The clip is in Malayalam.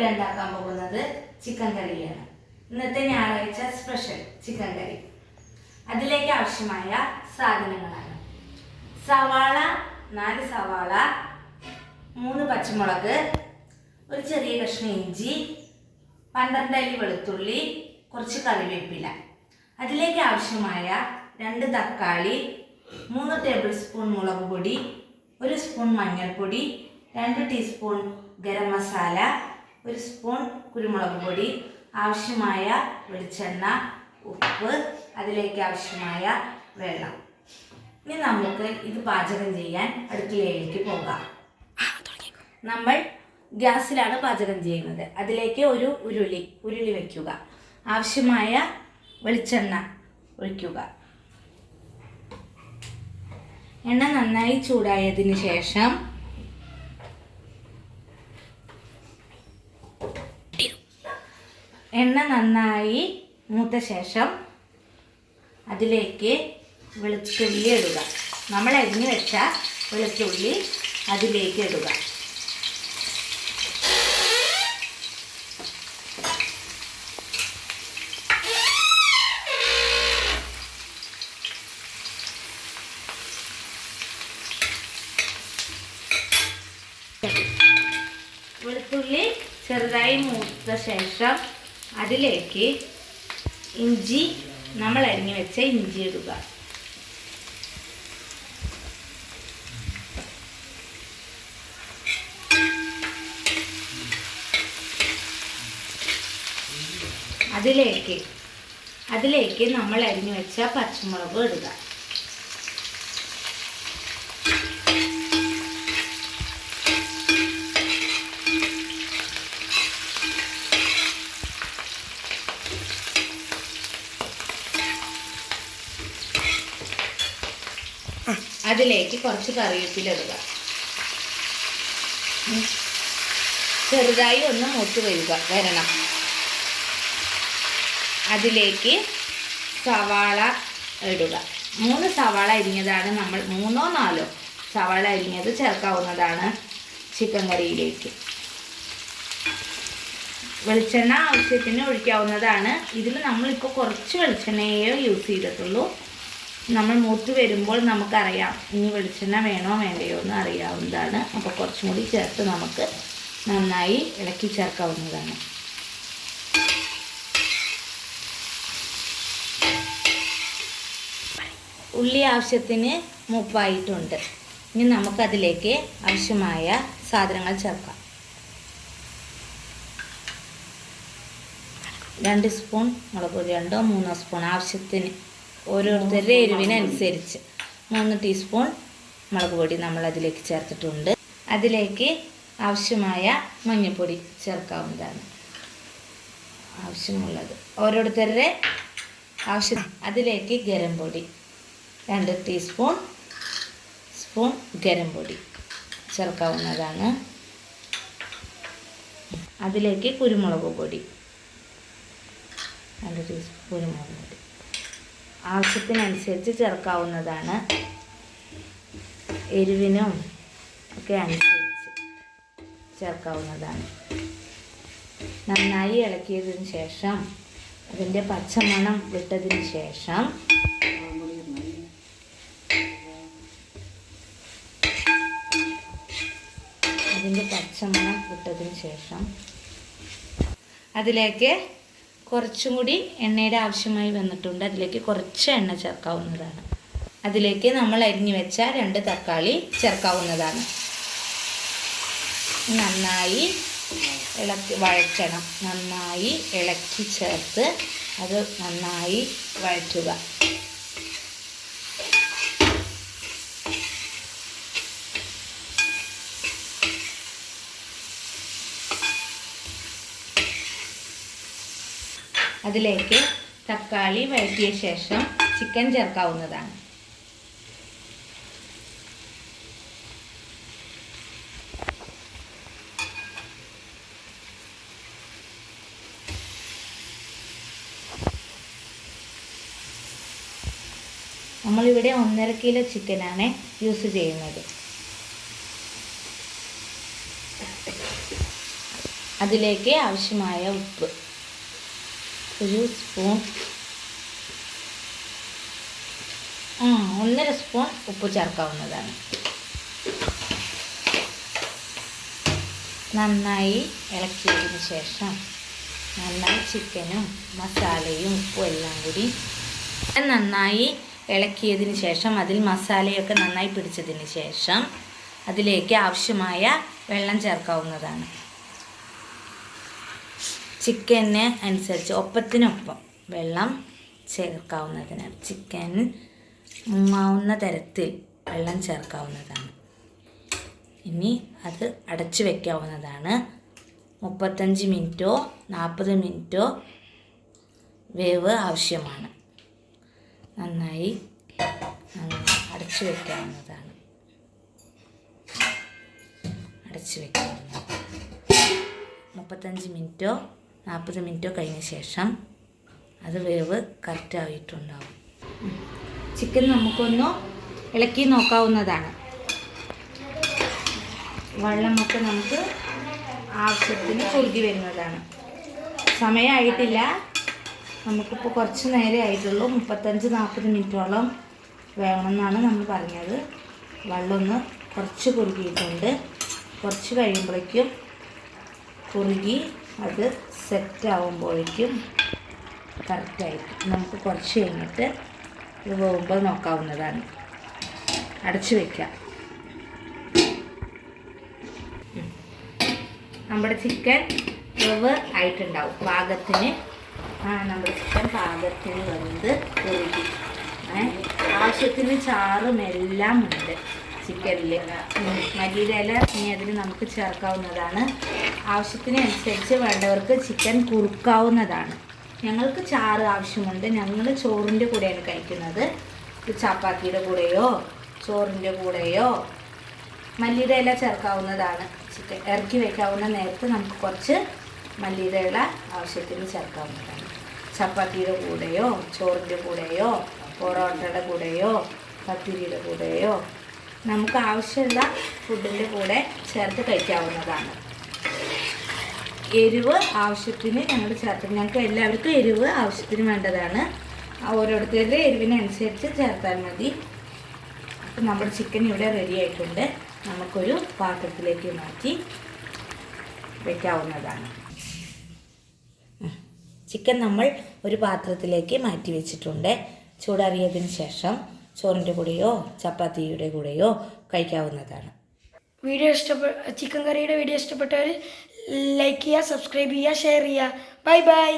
ഇവിടെ ഉണ്ടാക്കാൻ പോകുന്നത് ചിക്കൻ കറിയാണ്. ഇന്നത്തെ ഞായറാഴ്ച സ്പെഷ്യൽ ചിക്കൻ കറി. അതിലേക്ക് ആവശ്യമായ സാധനങ്ങളാണ്: സവാള 4 സവാള, 3 പച്ചമുളക്, ഒരു ചെറിയ കഷ്ണം ഇഞ്ചി, 12 അല്ലി വെളുത്തുള്ളി, കുറച്ച് കറിവേപ്പില. അതിലേക്ക് ആവശ്യമായ 2 തക്കാളി, 3 ടേബിൾ സ്പൂൺ മുളക് പൊടി, 1 സ്പൂൺ മഞ്ഞൾപ്പൊടി, 2 ടീസ്പൂൺ ഗരം മസാല, 1 സ്പൂൺ കുരുമുളക് പൊടി, ആവശ്യമായ വെളിച്ചെണ്ണ, ഉപ്പ്, അതിലേക്ക് ആവശ്യമായ വെള്ളം. ഇനി നമുക്ക് ഇത് പാചകം ചെയ്യാൻ അടുക്കളയിലേക്ക് പോകാം. നമ്മൾ ഗ്യാസിലാണ് പാചകം ചെയ്യുന്നത്. അതിലേക്ക് ഒരു ഉരുളി വയ്ക്കുക. ആവശ്യമായ വെളിച്ചെണ്ണ ഒഴിക്കുക. എണ്ണ നന്നായി ചൂടായതിന് ശേഷം എണ്ണ നന്നായി മൂത്ത ശേഷം അതിലേക്ക് വെളുത്തുള്ളി ഇടുക. നമ്മൾ അരിഞ്ഞു വെച്ച വെളുത്തുള്ളി അതിലേക്ക് ഇടുക. വെളുത്തുള്ളി ചെറുതായി മൂത്ത ശേഷം അതിലേക്ക് ഇഞ്ചി, നമ്മൾ അരിഞ്ഞു വെച്ച ഇഞ്ചി ഇടുക. അതിലേക്ക് നമ്മൾ അരിഞ്ഞു വെച്ച പച്ചമുളക് ഇടുക. അതിലേക്ക് കുറച്ച് കറിവേപ്പില ഇടുക. ചെറുതായി ഒന്ന് മൂത്ത് വരണം. അതിലേക്ക് സവാള ഇടുക. 3 സവാള അരിഞ്ഞതാണ്. നമ്മൾ 3 or 4 സവാള അരിഞ്ഞത് ചേർക്കാവുന്നതാണ് ചിക്കൻ കറിയിലേക്ക്. വെളിച്ചെണ്ണ ആവശ്യത്തിന് ഒഴിക്കാവുന്നതാണ്. ഇതിൽ നമ്മളിപ്പോൾ കുറച്ച് വെളിച്ചെണ്ണയെ യൂസ് ചെയ്തിട്ടുള്ളൂ. നമ്മൾ മൂത്ത് വരുമ്പോൾ നമുക്കറിയാം ഇനി വെളിച്ചെണ്ണ വേണോ വേണ്ടയോ എന്ന് അറിയാവുന്നതാണ്. അപ്പോൾ കുറച്ചും കൂടി ചേർത്ത് നമുക്ക് നന്നായി ഇളക്കി ചേർക്കാവുന്നതാണ്. ഉള്ളി ആവശ്യത്തിന് മൂപ്പായിട്ടുണ്ട്. ഇനി നമുക്കതിലേക്ക് ആവശ്യമായ സാധനങ്ങൾ ചേർക്കാം. 2 സ്പൂൺ മുളക് പൊടി, 2 or 3 സ്പൂൺ ആവശ്യത്തിന്, ഓരോരുത്തരുടെ എരിവിനനുസരിച്ച് 3 ടീസ്പൂൺ മുളക് പൊടി നമ്മൾ അതിലേക്ക് ചേർത്തിട്ടുണ്ട്. അതിലേക്ക് ആവശ്യമായ മഞ്ഞൾപ്പൊടി ചേർക്കാവുന്നതാണ്. ആവശ്യമുള്ളത് ഓരോരുത്തരുടെ ആവശ്യം. അതിലേക്ക് ഗരം പൊടി 2 ടീസ്പൂൺ ഗരം പൊടി ചേർക്കാവുന്നതാണ്. അതിലേക്ക് കുരുമുളക് പൊടി 2 ടീസ്പൂൺ കുരുമുളക് പൊടി ആവശ്യത്തിനനുസരിച്ച് ചേർക്കാവുന്നതാണ്. എരിവിനും ഒക്കെ അനുസരിച്ച് ചേർക്കാവുന്നതാണ്. നന്നായി ഇളക്കിയതിന് ശേഷം അതിൻ്റെ പച്ചമണം വിട്ടതിന് ശേഷം അതിലേക്ക് കുറച്ചും കൂടി എണ്ണയുടെ ആവശ്യമായി വന്നിട്ടുണ്ട്. അതിലേക്ക് കുറച്ച് എണ്ണ ചേർക്കാവുന്നതാണ്. അതിലേക്ക് നമ്മൾ അരിഞ്ഞു വെച്ച 2 തക്കാളി ചേർക്കാവുന്നതാണ്. നന്നായി വഴറ്റണം. നന്നായി ഇളക്കി ചേർത്ത് അത് നന്നായി വഴറ്റുക. അതിലേക്ക് തക്കാളി വഴറ്റിയ ശേഷം ചിക്കൻ ചേർക്കാവുന്നതാണ്. നമ്മളിവിടെ 1.5 കിലോ ചിക്കനാണ് യൂസ് ചെയ്യുന്നത്. അതിലേക്ക് ആവശ്യമായ ഉപ്പ്, 1 സ്പൂൺ 1.5 സ്പൂൺ ഉപ്പ് ചേർക്കാവുന്നതാണ്. നന്നായി ഇളക്കിയതിന് ശേഷം നന്നായി ചിക്കനും മസാലയും ഉപ്പും എല്ലാം കൂടി നന്നായി ഇളക്കിയതിന് ശേഷം അതിൽ മസാലയൊക്കെ നന്നായി പിടിച്ചതിന് ശേഷം അതിലേക്ക് ആവശ്യമായ വെള്ളം ചേർക്കാവുന്നതാണ്. ചിക്കന് അനുസരിച്ച് ഒപ്പത്തിനൊപ്പം വെള്ളം ചേർക്കാവുന്നതിനാൽ ചിക്കൻ മുങ്ങാവുന്ന തരത്തിൽ വെള്ളം ചേർക്കാവുന്നതാണ്. ഇനി അത് അടച്ചു വയ്ക്കാവുന്നതാണ്. 35 മിനിറ്റോ 40 മിനിറ്റോ വേവ് ആവശ്യമാണ്. നന്നായി അടച്ചു വയ്ക്കാവുന്നതാണ്. അടച്ചു വയ്ക്കാവുന്നതാണ്. 35 മിനിറ്റോ 40 മിനിറ്റോ കഴിഞ്ഞ ശേഷം അത് വേവ് കറക്റ്റായിട്ടുണ്ടാവും. ചിക്കൻ നമുക്കൊന്ന് ഇളക്കി നോക്കാവുന്നതാണ്. വെള്ളമൊക്കെ നമുക്ക് ആവശ്യത്തിന് കുറുകി വരുന്നതാണ്. സമയമായിട്ടില്ല, നമുക്കിപ്പോൾ കുറച്ച് നേരമേ ആയിട്ടുള്ളൂ. 35-40 മിനിറ്റോളം വേണമെന്നാണ് നമ്മൾ പറഞ്ഞത്. വെള്ളമൊന്ന് കുറച്ച് കുറുകിയിട്ടുണ്ട്. കുറച്ച് കഴിയുമ്പോഴേക്കും കുറുകി അത് സെറ്റാവുമ്പോഴേക്കും കറക്റ്റായിരിക്കും. നമുക്ക് കുറച്ച് കഴിഞ്ഞിട്ട് ഇത് വേകുമ്പോൾ നോക്കാവുന്നതാണ്. അടച്ചു വയ്ക്കാം. നമ്മുടെ ചിക്കൻ വേവ് ആയിട്ടുണ്ടാവും പാകത്തിന്. നമ്മുടെ ചിക്കൻ പാകത്തിന് വെന്ത് കുറുകി. ആവശ്യത്തിന് ചാറും എല്ലാം ഉണ്ട് ചിക്കനിൽ. മല്ലിയില ഇനി അതിൽ നമുക്ക് ചേർക്കാവുന്നതാണ്. ആവശ്യത്തിനനുസരിച്ച് വേണ്ടവർക്ക് ചിക്കൻ കുറുക്കാവുന്നതാണ്. ഞങ്ങൾക്ക് ചാറ് ആവശ്യമുണ്ട്. ഞങ്ങൾ ചോറിൻ്റെ കൂടെയാണ് കഴിക്കുന്നത്. ചപ്പാത്തിയുടെ കൂടെയോ ചോറിൻ്റെ കൂടെയോ മല്ലിയുടെ ഇല ചേർക്കാവുന്നതാണ്. ചിക്കൻ ഇറക്കി വയ്ക്കാവുന്ന നേരത്ത് നമുക്ക് കുറച്ച് മല്ലിയുടെ ഇല ആവശ്യത്തിന് ചേർക്കാവുന്നതാണ്. ചപ്പാത്തിയുടെ കൂടെയോ ചോറിൻ്റെ കൂടെയോ പൊറോട്ടയുടെ കൂടെയോ പത്തിരിയുടെ കൂടെയോ നമുക്ക് ആവശ്യമുള്ള ഫുഡിൻ്റെ കൂടെ ചേർത്ത് കഴിക്കാവുന്നതാണ്. എരിവ് ആവശ്യത്തിന് ഞങ്ങൾ ചേർത്ത്, ഞങ്ങൾക്ക് എല്ലാവർക്കും എരിവ് ആവശ്യത്തിന് വേണ്ടതാണ്. ഓരോരുത്തരുടെ എരിവിനനുസരിച്ച് ചേർത്താൽ മതി. അപ്പം നമ്മുടെ ചിക്കൻ ഇവിടെ റെഡി ആയിട്ടുണ്ട്. നമുക്കൊരു പാത്രത്തിലേക്ക് മാറ്റി വയ്ക്കാവുന്നതാണ്. ചിക്കൻ നമ്മൾ ഒരു പാത്രത്തിലേക്ക് മാറ്റി വെച്ചിട്ടുണ്ട്. ചൂടാറിയതിന് ശേഷം ചോറിൻ്റെ കൂടെയോ ചപ്പാത്തിയുടെ കൂടെയോ കഴിക്കാവുന്നതാണ്. ചിക്കൻ കറിയുടെ വീഡിയോ ഇഷ്ടപ്പെട്ടവർ ലൈക്ക് ചെയ്യുക, സബ്സ്ക്രൈബ് ചെയ്യുക, ഷെയർ ചെയ്യുക. Bye bye.